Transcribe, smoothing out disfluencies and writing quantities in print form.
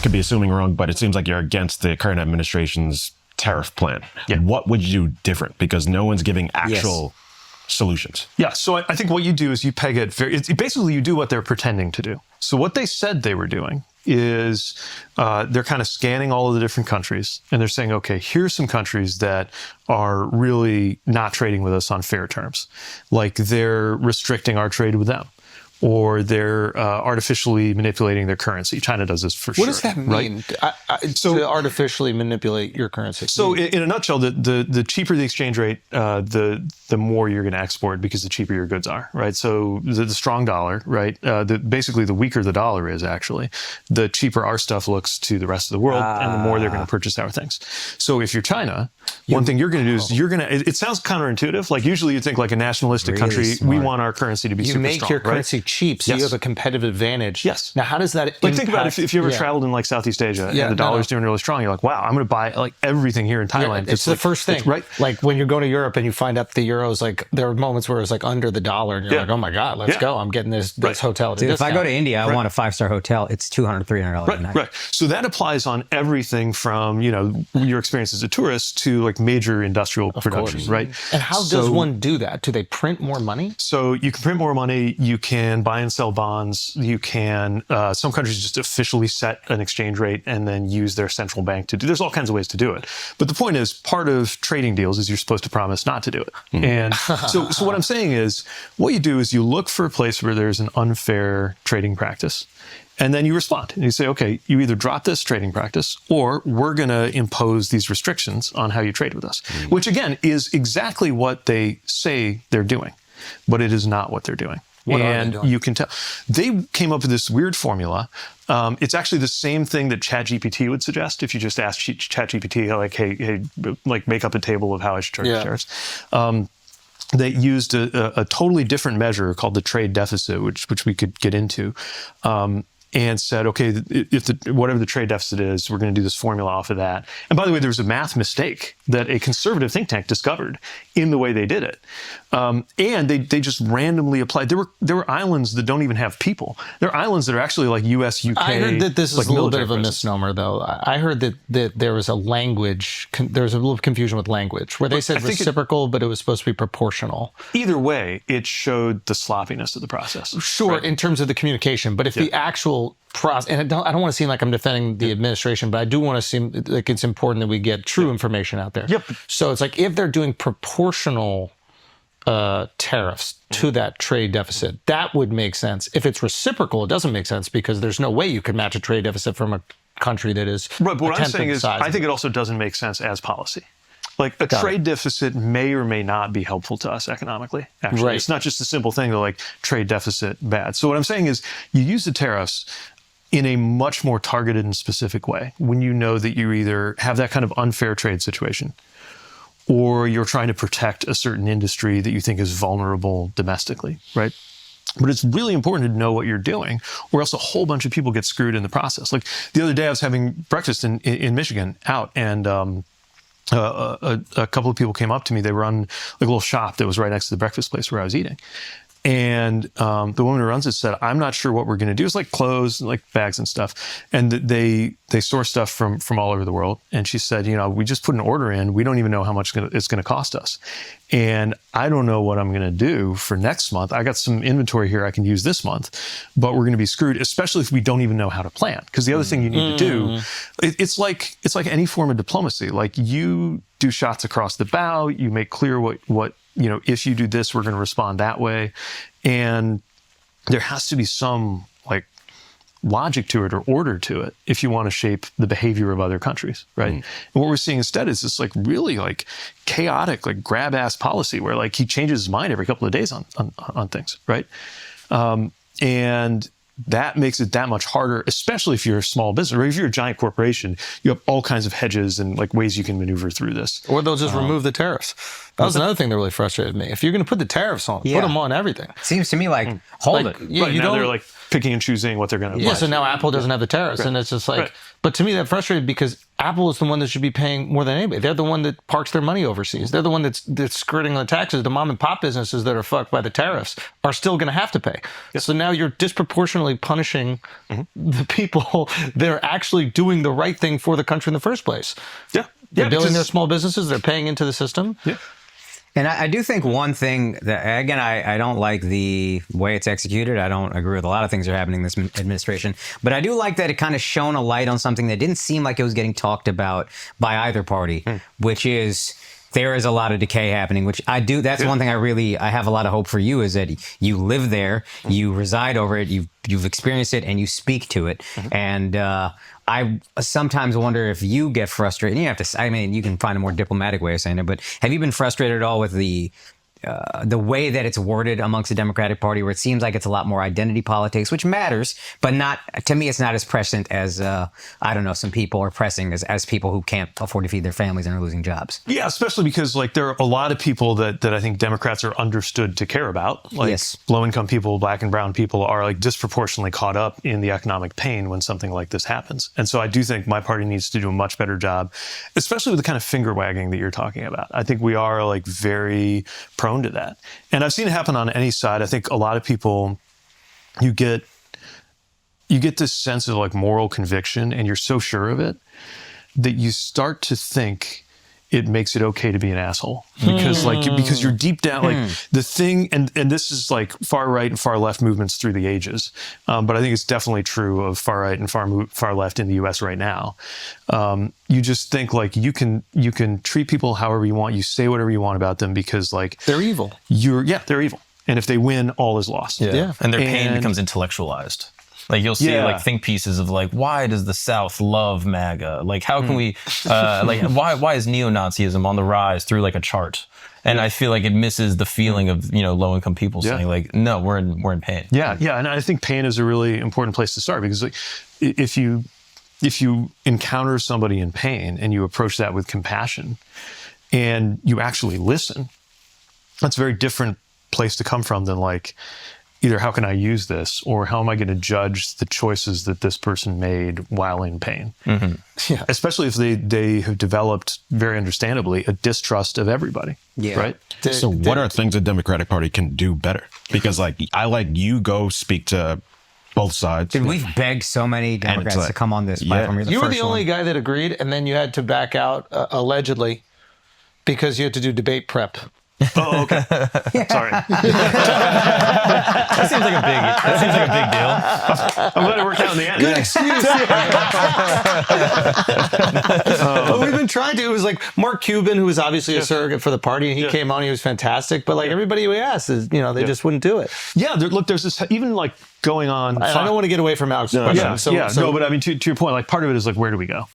could be assuming wrong, but it seems like you're against the current administration's tariff plan. Yeah. What would you do different? Because no one's giving actual solutions. Yeah, so I think what you do is you peg it basically you do what they're pretending to do. So what they said they were doing is they're kind of scanning all of the different countries, and they're saying, okay, here's some countries that are really not trading with us on fair terms. Like they're restricting our trade with them, or they're artificially manipulating their currency. China does this for sure. What does that mean? Right? To artificially manipulate your currency? So in a nutshell, the cheaper the exchange rate, the more you're going to export because the cheaper your goods are, right? So the strong dollar, right? Basically, the weaker the dollar is, actually, the cheaper our stuff looks to the rest of the world, and the more they're going to purchase our things. So if you're China, one thing you're going to do is it sounds counterintuitive. Like usually you think like a nationalistic country, we want our currency to be super strong. You make your currency cheap, so you have a competitive advantage. Yes. Now, how does that like think about if you ever traveled in like Southeast Asia and the dollar's doing really strong, you're like, wow, I'm going to buy like everything here in Thailand. It's the first thing, right? Like when you go to Europe and you find out the euro's like, there are moments where it's like under the dollar, and you're like, oh my God, let's go. I'm getting this hotel. Dude, if I go to India, I want a 5-star hotel. It's $200, $300 a night. Right. So that applies on everything from your experience as a tourist to like major industrial production, right? And how does one do that? Do they print more money? So you can print more money. You can buy and sell bonds. You can. Some countries just officially set an exchange rate and then use their central bank to do. There's all kinds of ways to do it. But the point is, part of trading deals is you're supposed to promise not to do it. And so what I'm saying is, what you do is you look for a place where there's an unfair trading practice. And then you respond and you say, okay, you either drop this trading practice or we're going to impose these restrictions on how you trade with us, which again is exactly what they say they're doing, but it is not what they're doing. What are they doing? You can tell. They came up with this weird formula. It's actually the same thing that ChatGPT would suggest if you just asked ChatGPT, like, hey, like make up a table of how I should charge tariffs. They used a totally different measure called the trade deficit, which we could get into, and said, okay, if whatever the trade deficit is, we're going to do this formula off of that. And by the way, there was a math mistake that a conservative think tank discovered in the way they did it. And they just randomly applied. There were islands that don't even have people. There are islands that are actually like US, UK. I heard that this is like a little bit of a presence. misnomer, though. I heard that there was a language, there was a little confusion with language, where they said reciprocal, but it was supposed to be proportional. Either way, it showed the sloppiness of the process. Sure, in terms of the communication, but if the actual process, and I don't want to seem like I'm defending the administration, but I do want to seem like it's important that we get true information out there. Yep. So it's like if they're doing proportional tariffs to that trade deficit, that would make sense. If it's reciprocal, it doesn't make sense because there's no way you could match a trade deficit from a country that is right. But what I'm of saying the is, size. I think it also doesn't make sense as policy. Like a trade deficit may or may not be helpful to us economically. Actually, Right. It's not just a simple thing that like trade deficit bad. So what I'm saying is, you use the tariffs in a much more targeted and specific way when you know that you either have that kind of unfair trade situation, or you're trying to protect a certain industry that you think is vulnerable domestically, right? But it's really important to know what you're doing, or else a whole bunch of people get screwed in the process. Like the other day, I was having breakfast in Michigan out, and a couple of people came up to me. They run like a little shop that was right next to the breakfast place where I was eating. And the woman who runs it said, I'm not sure what we're going to do. It's like clothes, like bags and stuff. And they source stuff from all over the world. And she said, we just put an order in. We don't even know how much it's going to cost us. And I don't know what I'm going to do for next month. I got some inventory here I can use this month, but we're going to be screwed, especially if we don't even know how to plan. Because the other thing you need to do, it's like any form of diplomacy. Like you do shots across the bow. You make clear what if you do this, we're going to respond that way. And there has to be some like logic to it or order to it if you want to shape the behavior of other countries, right? And what we're seeing instead is this like really like chaotic, like grab ass policy where like he changes his mind every couple of days on things, right? And that makes it that much harder, especially if you're a small business or if you're a giant corporation. You have all kinds of hedges and like ways you can maneuver through this. Or they'll just remove the tariffs. That was another thing that really frustrated me. If you're going to put the tariffs on, put them on everything. Seems to me like, hold it. Yeah, right, now they're like picking and choosing what they're going to apply. Yeah, so now Apple doesn't have the tariffs. And it's just like, but to me that frustrated because Apple is the one that should be paying more than anybody. They're the one that parks their money overseas. They're the one that's skirting the taxes. The mom and pop businesses that are fucked by the tariffs are still going to have to pay. So now you're disproportionately punishing the people that are actually doing the right thing for the country in the first place. They're building their small businesses. They're paying into the system. And I do think one thing that, again, I don't like the way it's executed. I don't agree with a lot of things that are happening in this administration. But I do like that it kind of shone a light on something that didn't seem like it was getting talked about by either party, which is there is a lot of decay happening, which I do. That's one thing I have a lot of hope for you, is that you live there, you reside over it, you've experienced it, and you speak to it. And I sometimes wonder if you get frustrated. You have to. I mean, you can find a more diplomatic way of saying it, but have you been frustrated at all with the way that it's worded amongst the Democratic Party, where it seems like it's a lot more identity politics, which matters, but not, to me, it's not as prescient as, I don't know, some people are pressing as people who can't afford to feed their families and are losing jobs. Yeah, especially because like there are a lot of people that I think Democrats are understood to care about. Like low-income people, black and brown people are like disproportionately caught up in the economic pain when something like this happens. And so I do think my party needs to do a much better job, especially with the kind of finger wagging that you're talking about. I think we are like very prone to that. And I've seen it happen on any side. I think a lot of people, you get this sense of like moral conviction, and you're so sure of it that you start to think it makes it okay to be an asshole, because you're deep down, like the thing, and this is like far right and far left movements through the ages. But I think it's definitely true of far right and far left in the US right now. You just think like you can treat people however you want, you say whatever you want about them because like they're evil. They're evil. And if they win, all is lost. And their pain becomes intellectualized. Like you'll see like think pieces of like, why does the South love MAGA? Like how can we like why is neo-Nazism on the rise through like a chart? And I feel like it misses the feeling of, low income people saying like, no, we're in pain. Yeah. And I think pain is a really important place to start, because like if you encounter somebody in pain and you approach that with compassion and you actually listen, that's a very different place to come from than like either how can I use this or how am I going to judge the choices that this person made while in pain. Especially if they have developed, very understandably, a distrust of everybody. Right. So what are things the Democratic Party can do better? Because like you go speak to both sides. Dude, we've begged so many Democrats to come on this platform. You were the only guy that agreed, and then you had to back out allegedly because you had to do debate prep. Oh, okay. Sorry. That seems like a big deal. I'm glad it worked out in the end. Good excuse. What we've been trying to, it was like Mark Cuban, who was obviously a surrogate for the party, and he came on, he was fantastic. But like everybody we asked, is they just wouldn't do it. Yeah, look, there's this even like going on. I don't want to get away from Alex's question. No, but I mean, to your point, like part of it is like, where do we go?